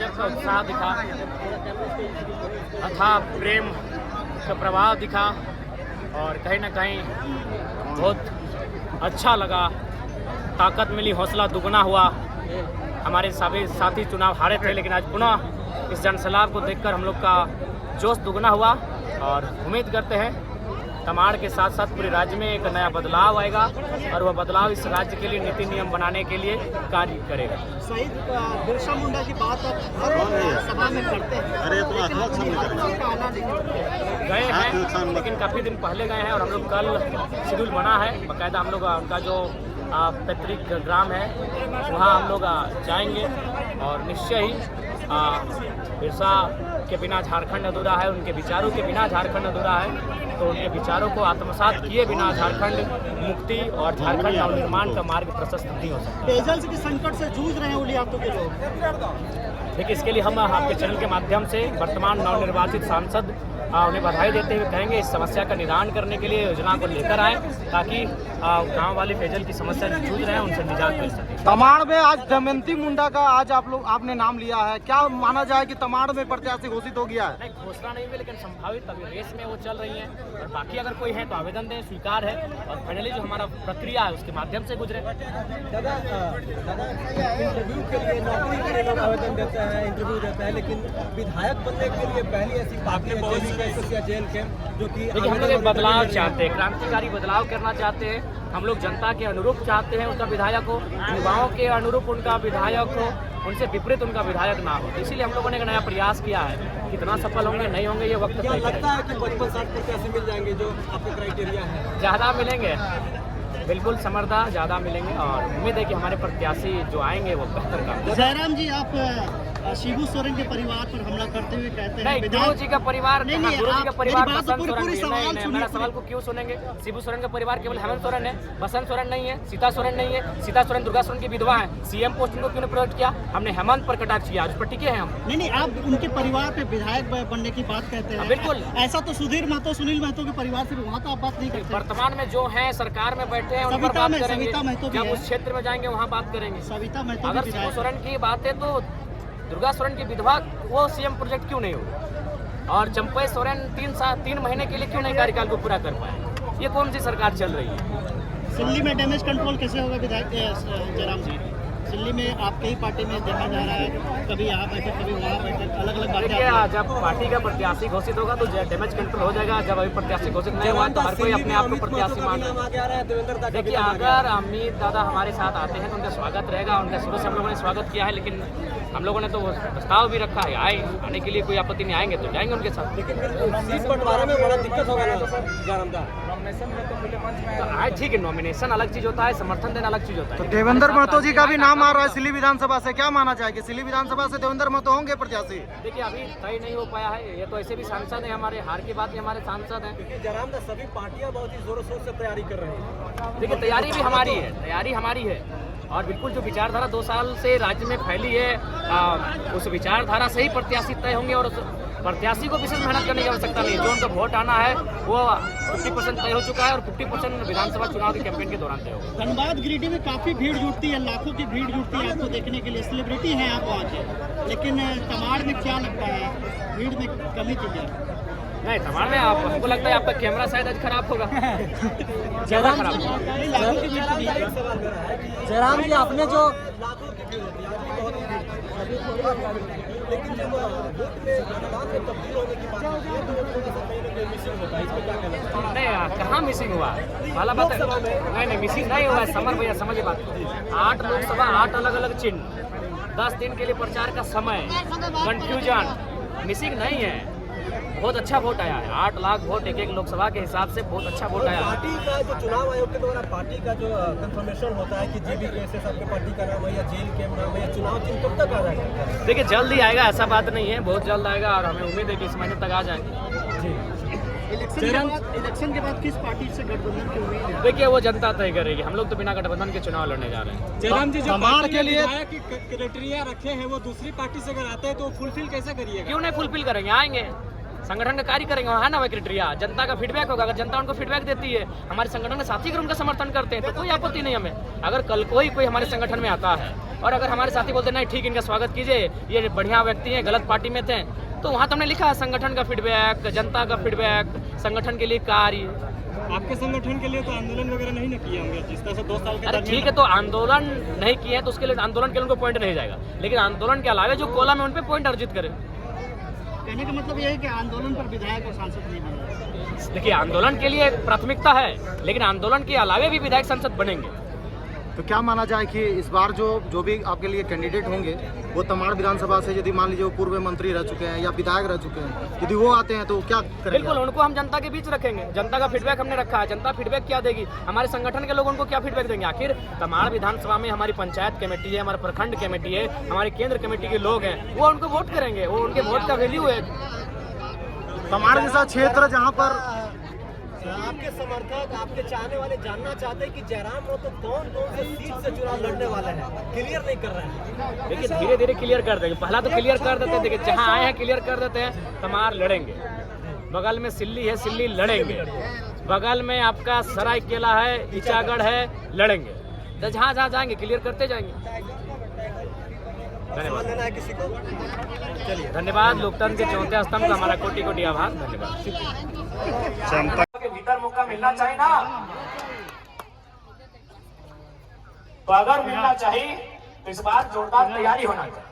गजब का उत्साह दिखा, अथाह प्रेम का प्रवाह दिखा और कहीं ना कहीं बहुत अच्छा लगा, ताकत मिली, हौसला दुगना हुआ। हमारे सभी साथी चुनाव हारे थे, लेकिन आज पुनः इस जनसैलाब को देखकर हम लोग का जोश दुगना हुआ और उम्मीद करते हैं तमाड़ के साथ साथ पूरे राज्य में एक नया बदलाव आएगा और वह बदलाव इस राज्य के लिए नीति नियम बनाने के लिए कार्य करेगा। शहीद बिरसा मुंडा की बात आप सभा में करते हैं, गए हैं लेकिन काफ़ी दिन पहले गए हैं और हम लोग कल शेड्यूल बना है बाकायदा। हम लोग उनका जो पैतृक ग्राम है वहाँ हम लोग जाएंगे और निश्चय ही बिरसा के बिना झारखंड अधूरा है, उनके विचारों के बिना झारखंड अधूरा है। तो उनके विचारों को आत्मसात किए बिना झारखंड मुक्ति और झारखंड नवनिर्माण का मार्ग प्रशस्त नहीं हो सकता। पेयजल के संकट से जूझ रहे हैं उलियातों के लोग। देखिए, इसके लिए हम आपके चैनल के माध्यम से वर्तमान नवनिर्वाचित सांसद उन्हें बधाई देते हुए कहेंगे इस समस्या का निदान करने के लिए योजना को लेकर आए ताकि गांव वाले पेयजल की समस्या जो जूझ रहे हैं उनसे निजात मिल सके। तमाड़ में आज दमयंती मुंडा का आज आपने नाम लिया है, क्या माना जाए कि तमाड़ में प्रत्याशी घोषित हो गया है? नहीं, घोषणा नहीं हुई, लेकिन संभावित अभी रेस में वो चल रही हैं और बाकी अगर कोई है तो आवेदन दें, स्वीकार है और फाइनली जो हमारा प्रक्रिया है उसके माध्यम से गुजरे। दादा इंटरव्यू के लिए नौकरी के लिए लोग आवेदन देते हैं, इंटरव्यू देते हैं, लेकिन विधायक बनने के लिए पहली ऐसी पार्टी जेल के जो कि देखिए, हम लोग एक बदलाव चाहते हैं, क्रांतिकारी बदलाव करना चाहते हैं। हम लोग जनता के अनुरूप चाहते हैं उनका विधायक हो, युवाओं के अनुरूप उनका विधायक हो, उनसे विपरीत उनका विधायक ना हो। इसीलिए हम लोगों ने एक नया प्रयास किया है। कितना सफल होंगे नहीं होंगे ये वक्त क्या लगता है कि 55-60 प्रत्याशी मिल जाएंगे जो आपका क्राइटेरिया है? ज़्यादा मिलेंगे, बिल्कुल समर्दा ज़्यादा मिलेंगे और उम्मीद है कि हमारे प्रत्याशी जो आएंगे वो बेहतर काम। जयराम जी, आप शिबू सोरेन के परिवार पर हमला करते हुए कहते हैं नहीं, गुरु जी का परिवार, नहीं, गुरु जी का परिवार मेरी बात बसंत पूरी सोरेन नहीं, सवाल नहीं, सुनिए। मेरा सवाल को क्यों सुनेंगे? शिबू सोरेन का परिवार केवल हेमंत सोरेन है, बसंत सोरेन नहीं है, सीता सोरेन नहीं है। सीता सोरेन दुर्गा सोरेन की विधवा है। सीएम पोस्ट को क्यों नहीं प्रोजेक्ट किया? हमने हेमंत पर कटाक्ष किया, उस पर टिके हैं हम। नहीं, आप उनके परिवार पे विधायक बनने की बात कहते हैं। बिल्कुल। ऐसा तो सुधीर महतो, सुनील महतो के परिवार से वहाँ तो आप बात नहीं करते। वर्तमान में जो है सरकार में बैठे हैं उन पर सविता बात में- करेंगे, सविता महतो भी जब है। उस क्षेत्र में जाएंगे वहाँ बात करेंगे। सविता महतो अगर भी शिबू विधायक सोरेन की बात है तो दुर्गा सोरेन की विधवा वो सीएम प्रोजेक्ट क्यों नहीं होगा? और चंपई सोरेन 3 महीने के लिए क्यों नहीं कार्यकाल को पूरा कर पाए? ये कौन सी सरकार चल रही है? दिल्ली में डैमेज कंट्रोल कैसे होगा विधायक जयराम जी? दिल्ली में आपके ही पार्टी में देखा जा रहा है, कभी यहाँ बैठक कभी वहाँ बैठक, अलग अलग बातें देखिए, आती हैं। जब पार्टी का प्रत्याशी घोषित होगा तो डैमेज कंट्रोल हो जाएगा। जब अभी प्रत्याशी घोषित नहीं हुआ तो हर कोई अपने आप को प्रत्याशी मान रहा है। देखिए, अगर अमित दादा हमारे साथ आते हैं तो उनका स्वागत रहेगा। उनका शुरू से हम लोगों ने स्वागत किया है, लेकिन हम लोगों ने तो प्रस्ताव भी रखा है आने के लिए। कोई आपत्ति नहीं, आएंगे तो जाएंगे उनके साथ। लेकिन सीट बंटवारे में बड़ा दिक्कत होगा ना जयराम दा? तो आज ठीक है, नॉमिनेशन अलग चीज होता है, समर्थन देना अलग चीज होता तो है। देवेंद्र महतो जी का भी नाम आ रहा है सिल्ली विधानसभा से, क्या माना जाए कि सिल्ली विधानसभा से देवेंद्र महतो होंगे प्रत्याशी? देखिए, अभी तय नहीं हो पाया है। ये तो ऐसे भी सांसद हैं, हमारे हार की बात ही हमारे सांसद हैं। जयराम दा, सभी पार्टियां बहुत ही जोरों शोर से तैयारी कर रही हैं। देखिए, तैयारी भी हमारी है, तैयारी हमारी है और बिल्कुल जो विचारधारा 2 साल से राज्य में फैली है उस विचारधारा से ही प्रत्याशी तय होंगे और उस प्रत्याशी को विशेष मेहनत करने की आवश्यकता नहीं। जो उनका वोट आना है वो 50% तय हो चुका है और 50% विधानसभा चुनाव के कैंपेन के दौरान तय होगा। धनबाद गिरिडीह में काफी भीड़ जुटती है, लाखों की भीड़ जुटती है आपको देखने के लिए, सेलिब्रिटी हैं आप वहाँ के, लेकिन तमाड़ में क्या लगता है भीड़ में कमी की क्या? नहीं, तमाड़ में हमको लगता है आपका कैमरा शायद आज खराब होगा। जयराम खराब जी, होगा। लाखों की भीड़ जुटी है। जयराम जी, आपने जो लाखों की भीड़ होती है, आपकी बहुत भीड़ होती है, लेकिन जब वोट में मतदान में तब्दील होने की बात होती है तो वो थोड़ा सा कहीं ना कहीं मिसिंग होता है। इस पर क्या कहना चाहिए? नहीं, कहाँ मिसिंग हुआ? पहला बात है, नहीं मिसिंग नहीं हुआ है। समर भैया समझिए बात को। 8 लोकसभा 8 अलग अलग चिन्ह, 10 दिन के लिए प्रचार का समय, कंफ्यूजन, मिसिंग नहीं है। बहुत अच्छा वोट आया है। 8 लाख वोट एक लोकसभा के हिसाब से बहुत अच्छा वोट आया है। पार्टी का जो चुनाव आयोग के द्वारा पार्टी का जो कंफर्मेशन होता है कि जीबी केसेस आपके पार्टी का नाम है या जेल के नाम है या चुनाव चिन्ह कब तक आ जाएगा? देखिए, जल्द ही आएगा, ऐसा बात नहीं है, बहुत जल्द आएगा और हमें उम्मीद है कि इस महीने तक आ जाए। इलेक्शन के बाद किस पार्टी से गठबंधन की उम्मीद है? देखिए, वो जनता तय करेगी। हम लोग तो बिना गठबंधन के चुनाव लड़ने जा रहे हैं। जयराम जी, जो तमाड़ के लिए क्राइटेरिया रखे हैं वो दूसरी पार्टी से अगर आते हैं तो फुलफिल कैसे करिएगा? क्यों नहीं फुलफिल करेंगे? आएंगे, संगठन का कार्य करेंगे, वहाँ है ना वह क्राइटेरिया, जनता का फीडबैक होगा। अगर जनता उनको फीडबैक देती है, हमारे संगठन के साथी अगर उनका समर्थन करते हैं तो कोई आपत्ति नहीं हमें। अगर कल कोई हमारे संगठन में आता है और अगर हमारे साथी बोलते नहीं ठीक, इनका स्वागत कीजिए, ये बढ़िया व्यक्ति हैं, गलत पार्टी में थे, तो वहाँ तो हमने लिखा है संगठन का फीडबैक, जनता का फीडबैक, संगठन के लिए कार्य। आपके संगठन के लिए तो आंदोलन वगैरह नहीं ना किए होंगे, जिस तरह से 2 साल के अरे ठीक है, तो आंदोलन नहीं किए तो उसके लिए आंदोलन के लिए उनको पॉइंट नहीं जाएगा, लेकिन आंदोलन के अलावा जो कोला में उन पे पॉइंट अर्जित करें। कहने का मतलब ये है कि आंदोलन पर विधायक और सांसद नहीं बने। देखिए, आंदोलन के लिए प्राथमिकता है, लेकिन आंदोलन के अलावा भी विधायक सांसद बनेंगे। तो क्या माना जाए कि इस बार जो भी आपके लिए कैंडिडेट होंगे वो तमाड़ विधानसभा से, यदि मान लीजिए वो पूर्व मंत्री रह चुके हैं या विधायक रह चुके हैं, यदि वो आते हैं तो क्या करेंगे? बिल्कुल, उनको हम जनता के बीच रखेंगे। जनता का फीडबैक हमने रखा है, जनता फीडबैक क्या देगी, हमारे संगठन के लोग उनको क्या फीडबैक देंगे। आखिर तमाड़ विधानसभा में हमारी पंचायत कमेटी है, हमारे प्रखंड कमेटी है, हमारे केंद्र कमेटी के लोग हैं, वो उनको वोट करेंगे, वो उनके वोट का वैल्यू है। तमाड़ जैसा क्षेत्र जहाँ पर आपके समर्थक, आपके चाहने वाले जानना चाहते हैं कि जयराम वो तो कौन से सीट से चुनाव लड़ने वाले हैं, क्लियर नहीं कर रहे हैं। देखिए, धीरे धीरे क्लियर कर देंगे, पहला तो क्लियर कर देते हैं। देखिए, जहाँ आए हैं क्लियर कर देते हैं। तमाड़ लड़ेंगे, बगल में सिल्ली है, सिल्ली लड़ेंगे, बगल में आपका सरायकेला है, ईचागढ़ है, लड़ेंगे। तो जहाँ जहाँ जाएंगे क्लियर करते जाएंगे। सवाल लेना है किसी को? चलिए, धन्यवाद। लोकतंत्र के चौथे स्तंभ का हमारा कोटि कोटि आभार। धन्यवाद। के भीतर मौका मिलना चाहिए ना, तो अगर मिलना चाहिए तो इस बार जोरदार तैयारी होना चाहिए।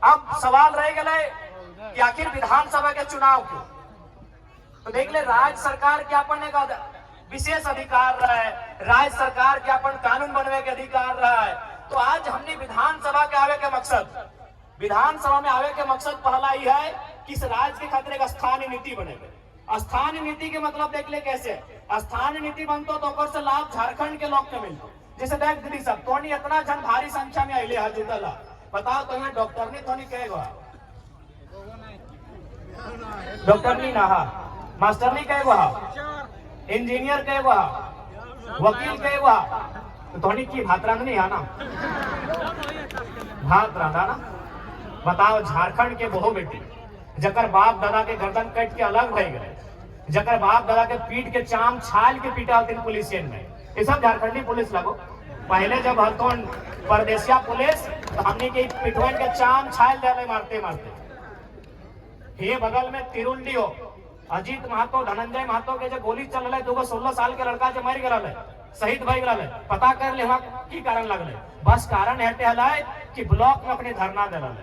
अब सवाल रह गए कि आखिर विधानसभा के चुनाव क्यों, तो देख ले, राज्य सरकार के अपन का विशेष अधिकार रहा है, राज्य सरकार के अपन कानून बनने के अधिकार रहा है। तो आज हमने विधानसभा के आवे के मकसद, विधानसभा में आवे के मकसद पहला ही है कि इस राज्य के खातिर एक स्थानीय नीति बनेगा। स्थानीय नीति के मतलब देख ले कैसे, स्थानीय नीति बनतो तो ओकर से लाभ झारखंड के लोग के मिलतो। जैसे देख दीदी सब तो इतना जन भारी संख्या में अले है जुटला, बताओ तो यहाँ डॉक्टर ने थोड़ी कहेगा, डॉक्टर नहीं ना, मास्टर नहीं कहेगा, इंजीनियर कहेगा, वकील कहेगा, तो थोड़ी की भातरंग नहीं आना, भात रहा ना। बताओ, झारखंड के बहु बेटी जकर बाप दादा के गर्दन कट के अलग रह गए, जकर बाप दादा के पीठ के चाम छाल के पीटा दिन पुलिसियन में, ये सब झारखंडी पुलिस लगो। पहले जब हरतोन परदेसिया पुलिस, तो हमने के पिटवन के चाम छाल दे मारते मारते। ये बगल में तिरुंडी हो, अजीत महतो, धनंजय महतो के जो गोली चल रहा है, 16 साल के लड़का जो मर गया, शहीद भाई गया, पता कर ले वहाँ की कारण लगल। बस कारण हटे हलाए कि ब्लॉक में अपने धरना दे रहा,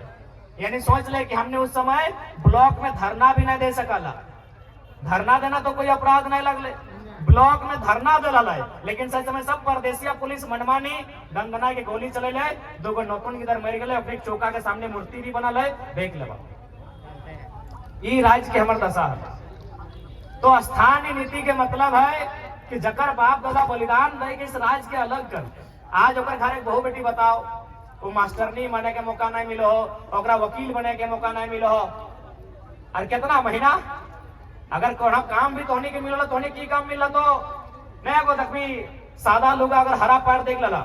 यानी सोच ले कि हमने उस समय ब्लॉक में धरना भी नहीं दे सकला। धरना देना तो कोई अपराध नहीं लगले, ब्लॉक में धरना दिला, लेकिन सच में सब परदेसिया पुलिस मनमानी दंगना की गोली चले ले, 2 नौतन इधर मर गए, अपने चौका के सामने मूर्ति भी बनल है, देख ले। ये राज्य के हमार दशा है। तो स्थानीय नीति के मतलब है कि जकर बाप दादा बलिदान दे के इस राज्य के अलग कर। आज ओकर घर एक बहु बेटी बताओ, वो मास्टर नहीं बने के मौका नहीं मिलो हो, ओकरा वकील बने के मौका नहीं मिलो हो, और कितना महीना अगर कोनो काम भी तोहनी के मिलो, तोहनी की काम मिला तो मैं को देखी सादा लोग अगर हरा पैर देख लला,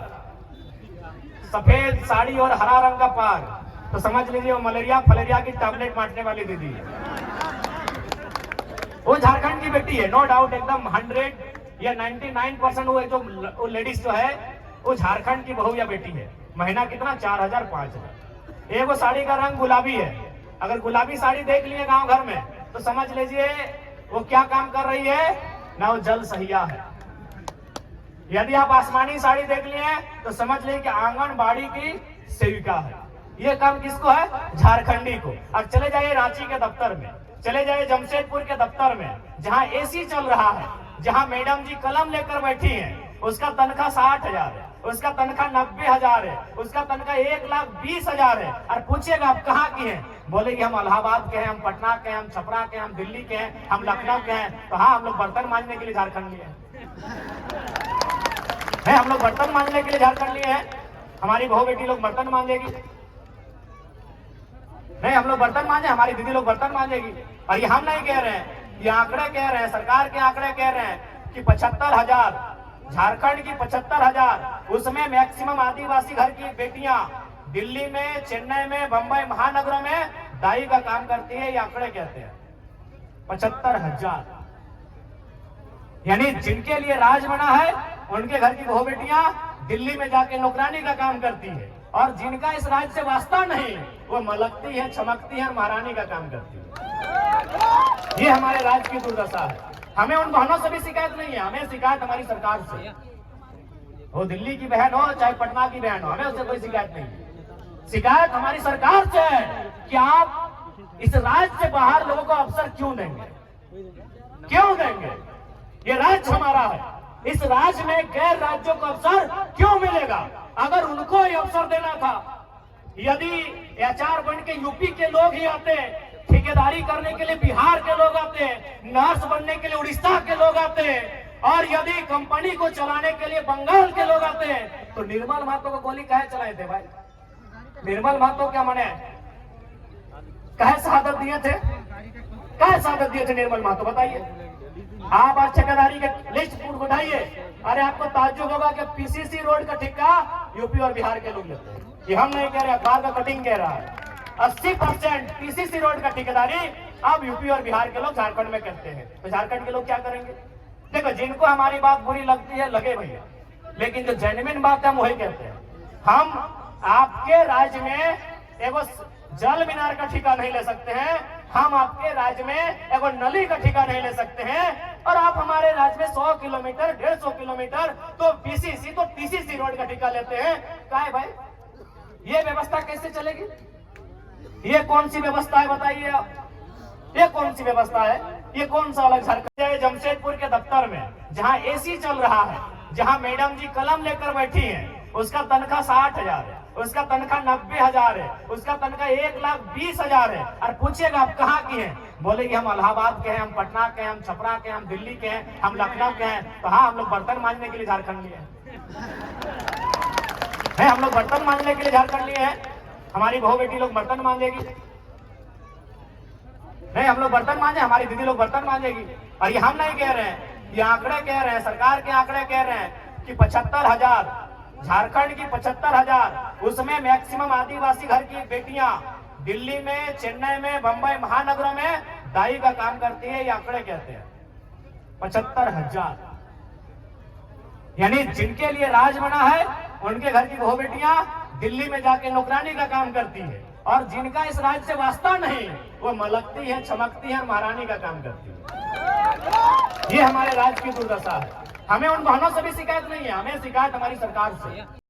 सफेद साड़ी और हरा रंग का पैर, तो समझ लीजिए वो मलेरिया फलेरिया की टैबलेट बांटने वाली दीदी है। वो झारखंड की बेटी है, नो डाउट, एकदम 100 या 99% वो जो लेडीज जो है वो झारखंड की बहू या बेटी है। महीना कितना, 4000 5000। एक वो साड़ी का रंग गुलाबी है, अगर गुलाबी साड़ी देख लिए गांव घर में तो समझ लीजिए वो क्या काम कर रही है ना, वो जल सहिया है। यदि आप आसमानी साड़ी देख लिए तो समझ लीजिए कि आंगनबाड़ी की सेविका है। ये काम किसको है, झारखंडी को। और चले जाइए रांची के दफ्तर में, चले जाइए जमशेदपुर के दफ्तर में, जहां एसी चल रहा है, जहां मैडम जी कलम लेकर बैठी हैं, उसका तनख्वाह 60,000 है, उसका तनख्वाह 90,000 है, उसका तनख्वाह 1,20,000 है। और पूछेगा आप कहाँ की हैं, बोलेगी हम इलाहाबाद के हैं, हम पटना के हैं, हम छपरा के हैं, हम दिल्ली के हैं, हम लखनऊ के हैं। तो हाँ, हम लोग बर्तन मांजने के लिए झारखंड लिए हैं, हम लोग बर्तन मांजने के लिए झारखंड लिए हैं। हमारी बहू बेटी लोग बर्तन मांजेगी नहीं, हम लोग बर्तन मांजे, हमारी दीदी लोग बर्तन मांजेगी। और ये हम नहीं कह रहे हैं, ये आंकड़े कह रहे हैं, सरकार के आंकड़े कह रहे हैं कि 75,000 झारखंड की 75,000, उसमें मैक्सिमम आदिवासी घर की बेटियां दिल्ली में, चेन्नई में, बंबई महानगरों में दाई का काम करती है। ये आंकड़े कहते हैं। 75,000। यानी जिनके लिए राज बना है उनके घर की बहू बेटियां दिल्ली में जाके नौकरानी का काम करती है, और जिनका इस राज से वास्ता नहीं वो मलकती है, चमकती है और महारानी का काम करती है। ये हमारे राज्य की दुर्दशा है। हमें उन बहनों से भी शिकायत नहीं है, हमें शिकायत हमारी सरकार से। वो दिल्ली की बहन हो चाहे पटना की बहन हो, हमें उससे कोई शिकायत नहीं है। शिकायत हमारी सरकार से है कि आप इस राज्य से बाहर लोगों को अवसर क्यों देंगे, क्यों देंगे? ये राज्य हमारा है, इस राज्य में गैर राज्यों को अवसर क्यों मिलेगा? अगर उनको ये अवसर देना था, यदि एचआर बन के यूपी के लोग ही आते, ठेकेदारी करने के लिए बिहार के लोग आते, नर्स बनने के लिए उड़ीसा के लोग आते, और यदि कंपनी को चलाने के लिए बंगाल के लोग आते, तो निर्मल महतो को गोली काहे चलाए थे भाई? निर्मल महतो क्या माने काहे शहादत दिए थे? काहे शहादत दिए थे निर्मल महतो, बताइए। आप आज ठेकेदारी के लिस्ट उठाइए, अरे आपको ताज्जुब होगा कि पीसीसी रोड का ठेका यूपी और बिहार के लोग लेते हैं। ये हम नहीं कह रहे, अखबार का कटिंग कह रहा है। 80% पीसीसी रोड का ठेकेदारी अब यूपी और बिहार के लोग झारखंड में करते हैं। तो झारखंड के लोग क्या करेंगे? देखो, जिनको हमारी बात बुरी लगती है लगे भैया, लेकिन जो जेन्युइन बात है हम वही कहते हैं। हम आपके राज्य में एगो जल मीनार का ठेका नहीं ले सकते हैं, हम आपके राज्य में एगो नली का ठेका नहीं ले सकते हैं, और आप हमारे राज्य में 100 किलोमीटर 150 किलोमीटर तो पीसीसी तो टीसीसी रोड का ठेका लेते हैं। क्या है भाई, ये व्यवस्था कैसे चलेगी? ये कौन सी व्यवस्था है बताइए आप? ये कौन सी व्यवस्था है? ये कौन सा अलग झारखंड? जमशेदपुर के दफ्तर में जहां एसी चल रहा है, जहां मैडम जी कलम लेकर बैठी हैं, उसका तनख्वाह 60,000 है, उसका तनख्वाह 90,000 है, उसका तनख्वाह 1,20,000 है। और पूछिएगा आप कहाँ की हैं? बोलेगी हम इलाहाबाद के हैं, हम पटना के हैं, हम छपरा के हैं, हम दिल्ली के हैं, हम लखनऊ के हैं। तो हाँ, हम लोग बर्तन मांजने के लिए झारखंड लिए हैं, हम लोग बर्तन मांजने के लिए झारखंड लिए हैं। हमारी बहू बेटी लोग बर्तन मांजेगी नहीं, हम लोग बर्तन मांजे, हमारी दीदी लोग बर्तन मांजेगी। और ये हम नहीं कह रहे हैं, ये आंकड़े कह रहे हैं, सरकार के आंकड़े कह रहे हैं कि 75,000 झारखंड की 75,000, उसमें मैक्सिमम आदिवासी घर की बेटियां दिल्ली में, चेन्नई में, बंबई महानगरों में दाई का काम करती है। ये आंकड़े कहते हैं 75,000। यानी जिनके लिए राज बना है उनके घर की बहू बेटियां दिल्ली में जाके नौकरानी का काम करती है, और जिनका इस राज्य से वास्ता नहीं वो मलकती है, चमकती है और महारानी का काम करती है। ये हमारे राज्य की दुर्दशा है। हमें उन बहनों से भी शिकायत नहीं है, हमें शिकायत हमारी सरकार से।